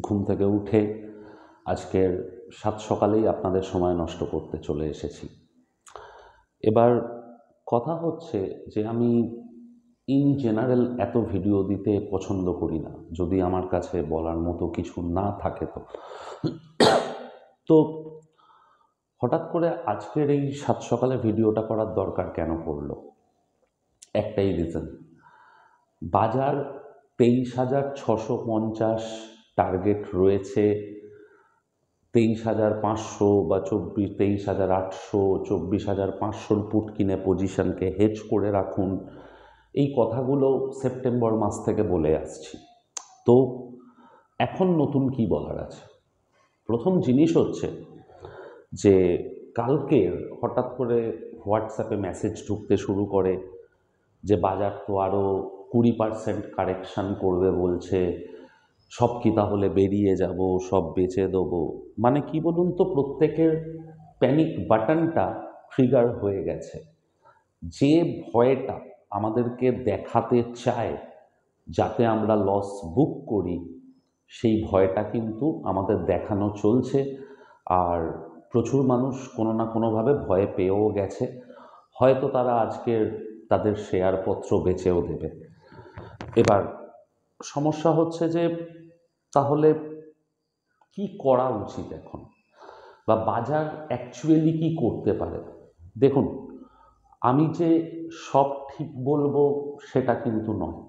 ঘুম থেকে উঠে আজকের সাত সকালেই আপনাদের সময় নষ্ট করতে চলে এসেছি। এবার কথা হচ্ছে যে আমি ইন জেনারেল এত ভিডিও দিতে পছন্দ করি না, যদি আমার কাছে বলার মতো কিছু না থাকে। তো হঠাৎ করে আজকের এই সাত সকালে ভিডিওটা করার দরকার কেন পড়লো? একটাই রিজন, বাজার 23,650 টার্গেট রয়েছে। 23,500 বা 23,800, 24,500 পুট কিনে পজিশনকে হেজ করে রাখুন, এই কথাগুলো সেপ্টেম্বর মাস থেকে বলে আসছি। তো এখন নতুন কি বলার আছে? প্রথম জিনিস হচ্ছে যে কালকের হঠাৎ করে হোয়াটসঅ্যাপে মেসেজ ঢুকতে শুরু করে যে বাজার তো আরও 20% কারেকশান করবে বলছে, সব কি তাহলে বেরিয়ে যাব, সব বেচে দেবো? মানে কি বলুন তো, প্রত্যেকের প্যানিক বাটনটা ট্রিগার হয়ে গেছে। যে ভয়টা আমাদেরকে দেখাতে চায় যাতে আমরা লস বুক করি, সেই ভয়টা কিন্তু আমাদের দেখানো চলছে। আর প্রচুর মানুষ কোনো না কোনোভাবে ভয় পেয়েও গেছে। হয়তো তারা আজকের তাদের শেয়ারপত্র বেচেও দেবে। এবার সমস্যা হচ্ছে যে তাহলে কি করা উচিত এখন, বা বাজার অ্যাকচুয়ালি কি করতে পারে? দেখুন, আমি যে সব ঠিক বলবো সেটা কিন্তু নয়,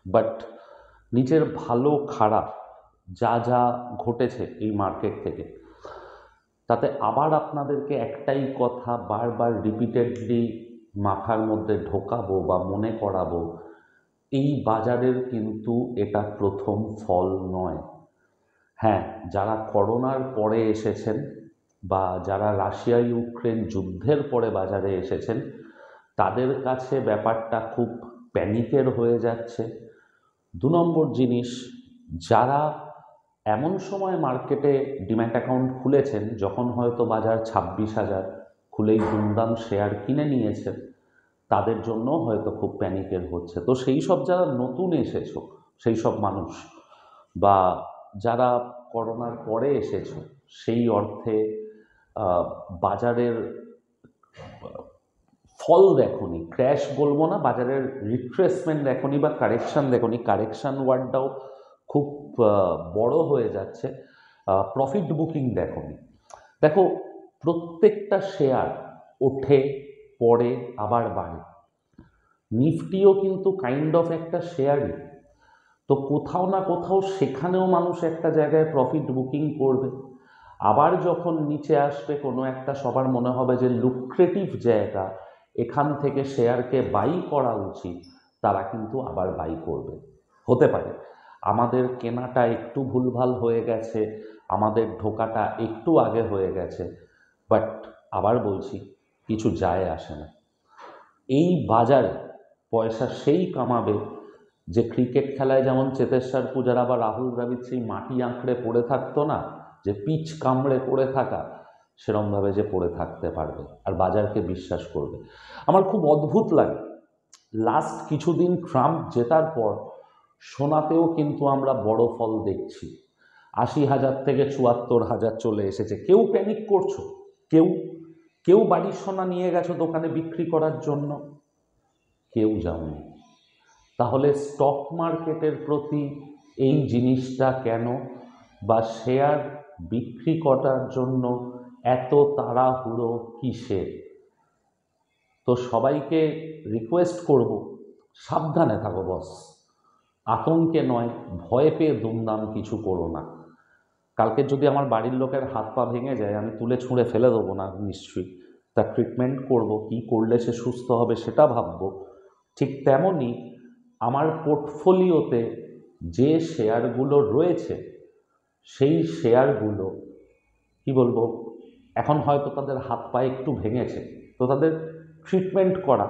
বাট নিজের ভালো খারাপ যা যা ঘটেছে এই মার্কেট থেকে, তাতে আবার আপনাদেরকে একটাই কথা বারবার রিপিটেডলি মাথার মধ্যে ঢোকাবো বা মনে করাবো, এই বাজারের কিন্তু এটা প্রথম ফল নয়। হ্যাঁ, যারা করোনার পরে এসেছেন বা যারা রাশিয়া ইউক্রেন যুদ্ধের পরে বাজারে এসেছেন, তাদের কাছে ব্যাপারটা খুব প্যানিকের হয়ে যাচ্ছে। 2 নম্বর জিনিস, যারা এমন সময় মার্কেটে ডিম্যাট অ্যাকাউন্ট খুলেছেন যখন হয়তো বাজার 26,000, খুলেই দুমদাম শেয়ার কিনে নিয়েছেন, তাদের জন্য হয়তো খুব প্যানিকের হচ্ছে। তো সেই সব যারা নতুন এসেছো, সেই সব মানুষ, বা যারা করোনার পরে এসেছো, সেই অর্থে বাজারের ফল দেখনি, ক্র্যাশ বলবো না, বাজারের রিট্রেসমেন্ট দেখনি বা কারেকশান দেখনি। কারেকশান ওয়ার্ডটাও খুব বড় হয়ে যাচ্ছে। প্রফিট বুকিং দেখনি। দেখো, প্রত্যেকটা শেয়ার ওঠে, পড়ে, আবার বাড়ে। নিফটিও কিন্তু কাইন্ড অফ একটা শেয়ারই। তো কোথাও না কোথাও সেখানেও মানুষ একটা জায়গায় প্রফিট বুকিং করবে, আবার যখন নিচে আসবে কোনো একটা, সবার মনে হবে যে লুক্রেটিভ জায়গা, এখান থেকে শেয়ারকে বাই করা উচিত, তারা কিন্তু আবার বাই করবে। হতে পারে আমাদের কেনাটা একটু ভুলভাল হয়ে গেছে, আমাদের ঢোকাটা একটু আগে হয়ে গেছে, বাট আবার বলছি, কিছু যায় আসে না। এই বাজারে পয়সা সেই কামাবে যে ক্রিকেট খেলায় যেমন চেতেশ্বর পূজারা বা রাহুল দ্রাবিড় সেই মাটি আঁকড়ে পড়ে থাকতো না, যে পিচ কামড়ে পড়ে থাকা, সেরমভাবে যে পড়ে থাকতে পারবে আর বাজারকে বিশ্বাস করবে। আমার খুব অদ্ভুত লাগে, লাস্ট কিছুদিন ট্রাম্প জেতার পর সোনাতেও কিন্তু আমরা বড় ফল দেখছি। 80,000 থেকে 74,000 চলে এসেছে। কেউ প্যানিক করছো? কেউ কেউ বাড়ির সোনা নিয়ে গেছো দোকানে বিক্রি করার জন্য? কেউ যাওনি। তাহলে স্টক মার্কেটের প্রতি এই জিনিসটা কেন, বা শেয়ার বিক্রি করার জন্য এত তাড়াহুড়ো কিসের? তো সবাইকে রিকোয়েস্ট করব, সাবধানে থাকো বস, আতঙ্কে নয়, ভয় পেয়ে দুমদাম কিছু করো না। কালকে যদি আমার বাড়ির লোকের হাত পা ভেঙে যায়, আমি তুলে ছুঁড়ে ফেলে দেবো না নিশ্চয়ই, তার ট্রিটমেন্ট করব, কি করলে সে সুস্থ হবে সেটা ভাববো। ঠিক তেমনই আমার পোর্টফোলিওতে যে শেয়ারগুলো রয়েছে, সেই শেয়ারগুলো কি বলবো, এখন হয়তো তাদের হাত পা একটু ভেঙেছে, তো তাদের ট্রিটমেন্ট করা,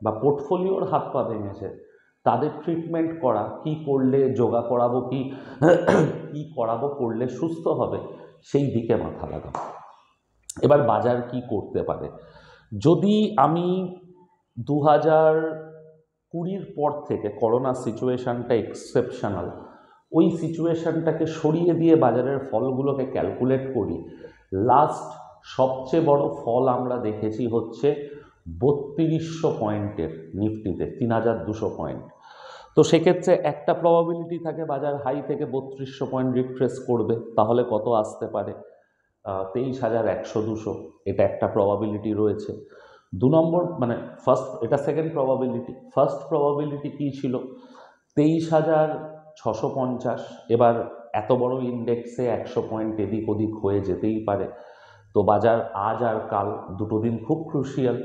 বা পোর্টফোলিওর হাত পা ভেঙেছে তাদের ট্রিটমেন্ট করা, কি করলে যোগা করাবো, কি করাবো করলে সুস্থ হবে, সেই দিকে মাথা লাগাবো। এবার বাজার কি করতে পারে? যদি আমি 2020 পর থেকে, করোনা সিচুয়েশানটা এক্সেপশনাল, ওই সিচুয়েশনটাকে সরিয়ে দিয়ে বাজারের ফলগুলোকে ক্যালকুলেট করি, লাস্ট সবচেয়ে বড় ফল আমরা দেখেছি হচ্ছে 3200 পয়েন্টের নিফটিতে, 3200 পয়েন্ট। তো সেক্ষেত্রে একটা প্রবাবিলিটি থাকে বাজার হাই থেকে 3200 পয়েন্ট রিট্রেস করবে, তাহলে কত আসতে পারে? 23,100-200, এটা একটা প্রবাবিলিটি রয়েছে। 2 নম্বর মানে ফার্স্ট, এটা সেকেন্ড প্রবাবিলিটি। ফার্স্ট প্রবাবিলিটি কী ছিল? 23,650। এবার এত বড় ইন্ডেক্সে 100 পয়েন্ট এদিক ওদিক হয়ে যেতেই পারে। তো বাজার আজ আর কাল দুটো দিন খুব ক্রুশিয়াল,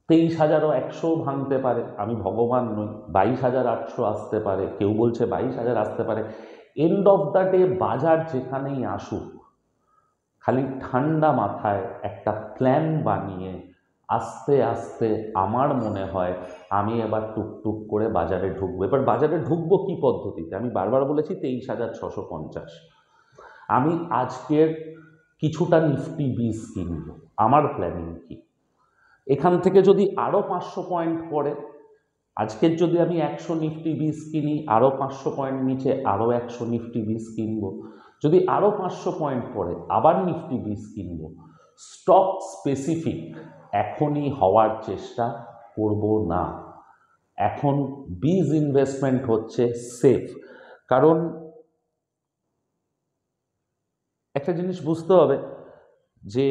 23,100 ভাঙতে পারে, আমি ভগবান নই, 22,800 আসতে পারে, কেউ বলছে 22,000 আসতে পারে। এন্ড অফ দ্য ডে বাজার যেখানেই আসুক, খালি ঠান্ডা মাথায় একটা প্ল্যান বানিয়ে আস্তে আস্তে আমার মনে হয় আমি এবার টুকটুক করে বাজারে ঢুকবো। এবার বাজারে ঢুকবো কী পদ্ধতিতে? আমি বারবার বলেছি 23,650। আমি আজকের কিছুটা নিফটি 20 কিনবো। আমার প্ল্যানিং কি? এখান থেকে যদি আরও 500 পয়েন্ট পড়ে, আজকের যদি আমি 100 নিফটি 20 কিনি, আরও 500 পয়েন্ট নিচে আরও 100 নিফটি 20 কিনবো। যদি আরও 500 পয়েন্ট পড়ে আবার নিফটি 20 কিনবো। স্টক স্পেসিফিক এখনই হওয়ার চেষ্টা করব না। এখন বীজ ইনভেস্টমেন্ট হচ্ছে সেফ। কারণ একটা জিনিস বুঝতে হবে যে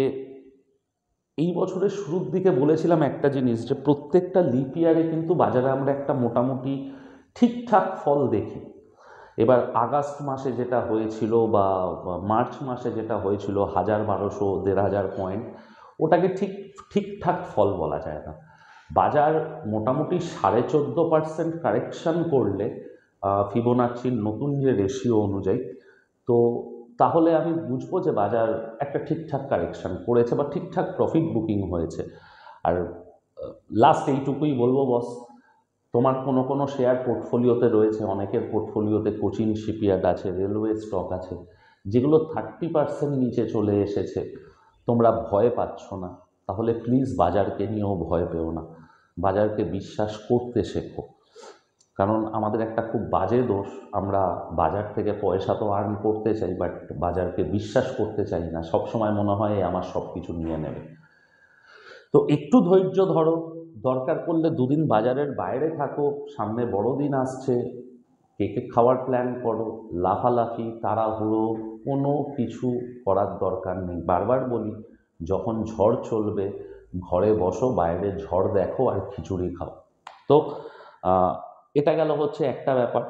এই বছরের শুরুর দিকে বলেছিলাম একটা জিনিস, যে প্রত্যেকটা লিপ ইয়ারে কিন্তু বাজারে আমরা একটা মোটামুটি ঠিকঠাক ফল দেখি। এবার আগস্ট মাসে যেটা হয়েছিল বা মার্চ মাসে যেটা হয়েছিল 1,000-1,200, 1,500 পয়েন্ট, ওটাকে ঠিকঠাক ফল বলা যায় না। বাজার মোটামুটি 14.5% কারেকশান করলে ফিবোনাচির নতুন যে রেশিও অনুযায়ী, তো তাহলে আমি বুঝবো যে বাজার একটা ঠিকঠাক কারেকশান করেছে বা ঠিকঠাক প্রফিট বুকিং হয়েছে। আর লাস্ট এইটুকুই বলবো বস, তোমার কোনো কোনো শেয়ার পোর্টফোলিওতে রয়েছে, অনেকের পোর্টফোলিওতে কোচিন শিপইয়ার্ড আছে, রেলওয়ে স্টক আছে, যেগুলো 30% নিচে চলে এসেছে। তোমরা ভয় পাচ্ছ না, তাহলে প্লিজ বাজারকে নিয়েও ভয় পেও না, বাজারকে বিশ্বাস করতে শেখো। কারণ আমাদের একটা খুব বাজে দোষ, আমরা বাজার থেকে পয়সা তো আর্ন করতে চাই, বাট বাজারকে বিশ্বাস করতে চাই না। সবসময় মনে হয় আমার সব কিছু নিয়ে নেবে। তো একটু ধৈর্য ধরো, দরকার পড়লে দুদিন বাজারের বাইরে থাকো, সামনে বড়দিন আসছে, কেক খাওয়ার প্ল্যান করো। লাফালাফি তাড়াহুড়ো কোনো কিছু করার দরকার নেই। বারবার বলি, যখন ঝড় চলবে ঘরে বসো, বাইরে ঝড় দেখো আর খিচুড়ি খাও। তো এটা গেল হচ্ছে একটা ব্যাপার।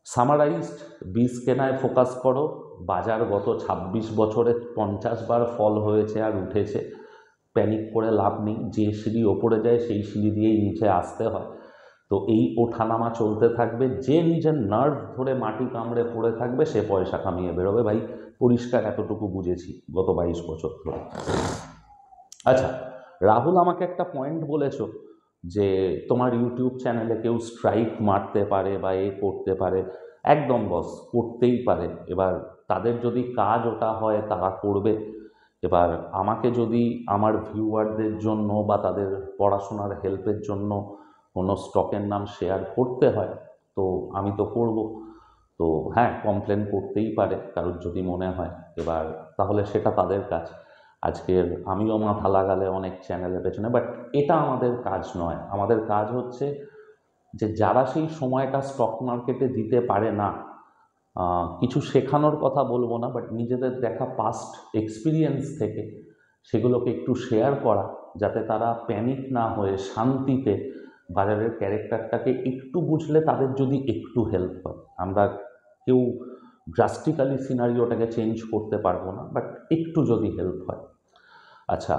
সামারাইজড, বীজ কেনায় ফোকাস করো। বাজার গত 26 বছরে 50 বার ফল হয়েছে আর উঠেছে, প্যানিক করে লাভ নেই। যে সিঁড়ি ওপরে যায় সেই সিঁড়ি দিয়েই নিচে আসতে হয়। তো এই ওঠানামা চলতে থাকবে। যে নিজের নার্ভ ধরে মাটি কামড়ে পড়ে থাকবে সে পয়সা কামিয়ে বেরোবে ভাই, পরিষ্কার এতটুকু বুঝেছি গত 22 বছর ধরে। আচ্ছা, রাহুল আমাকে একটা পয়েন্ট বলেছো যে তোমার ইউটিউব চ্যানেলে কেউ স্ট্রাইক মারতে পারে বা করতে পারে। একদম বস, করতেই পারে। এবার তাদের যদি কাজ ওটা হয় তারা করবে। এবার আমাকে যদি আমার ভিউয়ারদের জন্য বা তাদের পড়াশোনার হেল্পের জন্য কোনো স্টকের নাম শেয়ার করতে হয় তো আমি তো করব। তো হ্যাঁ, কমপ্লেন করতেই পারে কারোর যদি মনে হয়। এবার তাহলে সেটা তাদের কাজ। আজকের আমিও মাথা লাগালে অনেক চ্যানেলের পেছনে, বাট এটা আমাদের কাজ নয়। আমাদের কাজ হচ্ছে যে যারা সেই সময়টা স্টক মার্কেটে দিতে পারে না, কিছু শেখানোর কথা বলবো না, বাট নিজেদের দেখা পাস্ট এক্সপিরিয়েন্স থেকে সেগুলোকে একটু শেয়ার করা, যাতে তারা প্যানিক না হয়ে শান্তিতে বাজারের ক্যারেক্টারটাকে একটু বুঝলে তাদের যদি একটু হেল্প হয়। আমরা কেউ ড্রাস্টিক্যালি সিনারিওটাকে চেঞ্জ করতে পারবো না, বাট একটু যদি হেল্প হয়। আচ্ছা,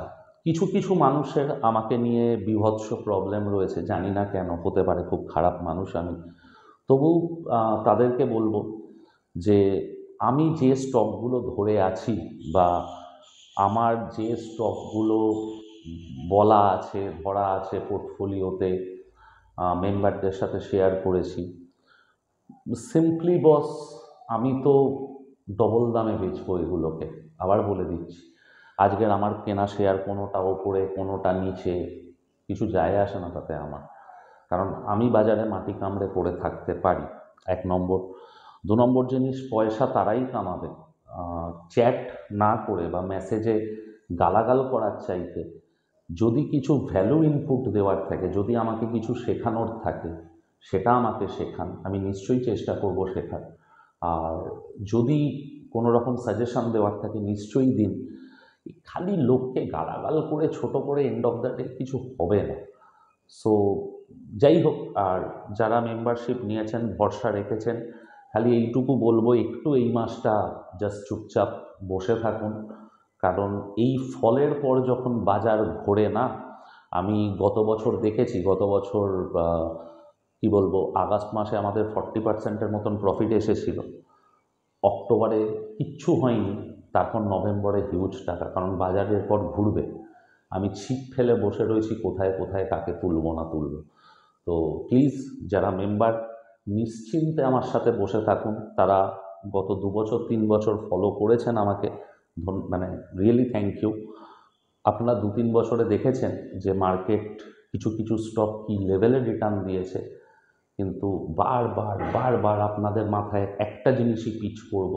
কিছু কিছু মানুষের আমাকে নিয়ে বীভৎস প্রবলেম রয়েছে, জানি না কেন, হতে পারে খুব খারাপ মানুষ আমি। তবু তাদেরকে বলবো যে আমি যে স্টকগুলো ধরে আছি বা আমার যে স্টকগুলো বলা আছে, ধরা আছে পোর্টফোলিওতে, মেম্বারদের সাথে শেয়ার করেছি, সিম্পলি বস আমি তো ডবল দামে বেচবো এগুলোকে। আবার বলে দিচ্ছি, আজকের আমার কেনা শেয়ার কোনোটা ওপরে কোনোটা নিচে, কিছু যায় আসে না তাতে আমার। কারণ আমি বাজারে মাটি কামড়ে পড়ে থাকতে পারি। এক নম্বর। 2 নম্বর জিনিস, পয়সা তারাই কামাবে চ্যাট না করে বা মেসেজে গালাগাল করার চাইতে যদি কিছু ভ্যালু ইনপুট দেওয়ার থাকে, যদি আমাকে কিছু শেখানোর থাকে, সেটা আমাকে শেখান, আমি নিশ্চয়ই চেষ্টা করব শেখার। আর যদি কোনো রকম সাজেশন দেওয়ার থাকে নিশ্চয়ই দিন। খালি লোককে গালাগাল করে ছোট করে এন্ড অফ দ্য ডে কিছু হবে না। সো যাই হোক, আর যারা মেম্বারশিপ নিয়েছেন, ভরসা রেখেছেন, খালি এইটুকু বলবো, একটু এই মাসটা জাস্ট চুপচাপ বসে থাকুন। কারণ এই ফলের পর যখন বাজার ঘোরে না, আমি গত বছর দেখেছি, গত বছর কি বলবো, আগস্ট মাসে আমাদের 40%-এর মতন প্রফিট এসেছিল, অক্টোবরে কিচ্ছু হয়নি, তারপর নভেম্বরে হিউজ টাকা, কারণ বাজারের পর ঘুরবে। আমি ছিপ ফেলে বসে রয়েছি কোথায় কোথায় কাকে তুলবো না তুলবো। তো প্লিজ যারা মেম্বার, নিশ্চিন্তে আমার সাথে বসে থাকুন। তারা গত 2 বছর 3 বছর ফলো করেছেন আমাকে, মানে রিয়েলি থ্যাংক ইউ। আপনারা 2-3 বছরে দেখেছেন যে মার্কেট কিছু কিছু স্টক কী লেভেলে রিটার্ন দিয়েছে, কিন্তু বারবার বারবার আপনাদের মাথায় একটা জিনিসই পিচ করব,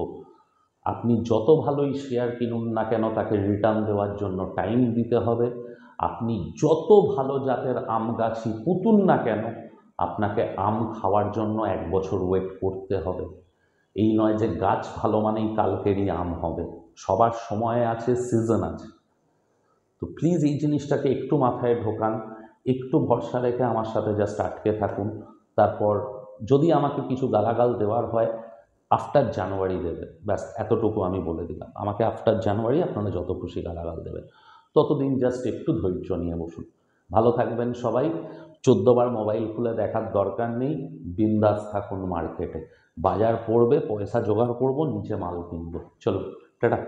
আপনি যত ভালোই শেয়ার কিনুন না কেন তাকে রিটার্ন দেওয়ার জন্য টাইম দিতে হবে। আপনি যত ভালো জাতের আম গাছই পুঁতুন না কেন, আপনাকে আম খাওয়ার জন্য 1 বছর ওয়েট করতে হবে। এই নয় যে গাছ ভালো মানেই কালকেরই আম হবে। সবার সময় আছে, সিজন আছে। তো প্লিজ এই জিনিসটাকে একটু মাথায় ঢোকান, একটু ভরসা রেখে আমার সাথে জাস্ট আটকে থাকুন। তারপর যদি আমাকে কিছু গালাগাল দেওয়ার হয়, আফটার জানুয়ারি দেবে, ব্যাস এতটুকু আমি বলে দিলাম। আমাকে আফটার জানুয়ারি আপনারা যত খুশি গালাগাল দেবেন, ততদিন জাস্ট একটু ধৈর্য নিয়ে বসুন। ভালো থাকবেন সবাই। 14বার মোবাইল খুলে দেখার দরকার নেই, বিন্দাস থাকুন মার্কেটে। বাজার পড়বে, পয়সা জোগাড় করব, নিচে মাল কিনবো। চলো, টাটা।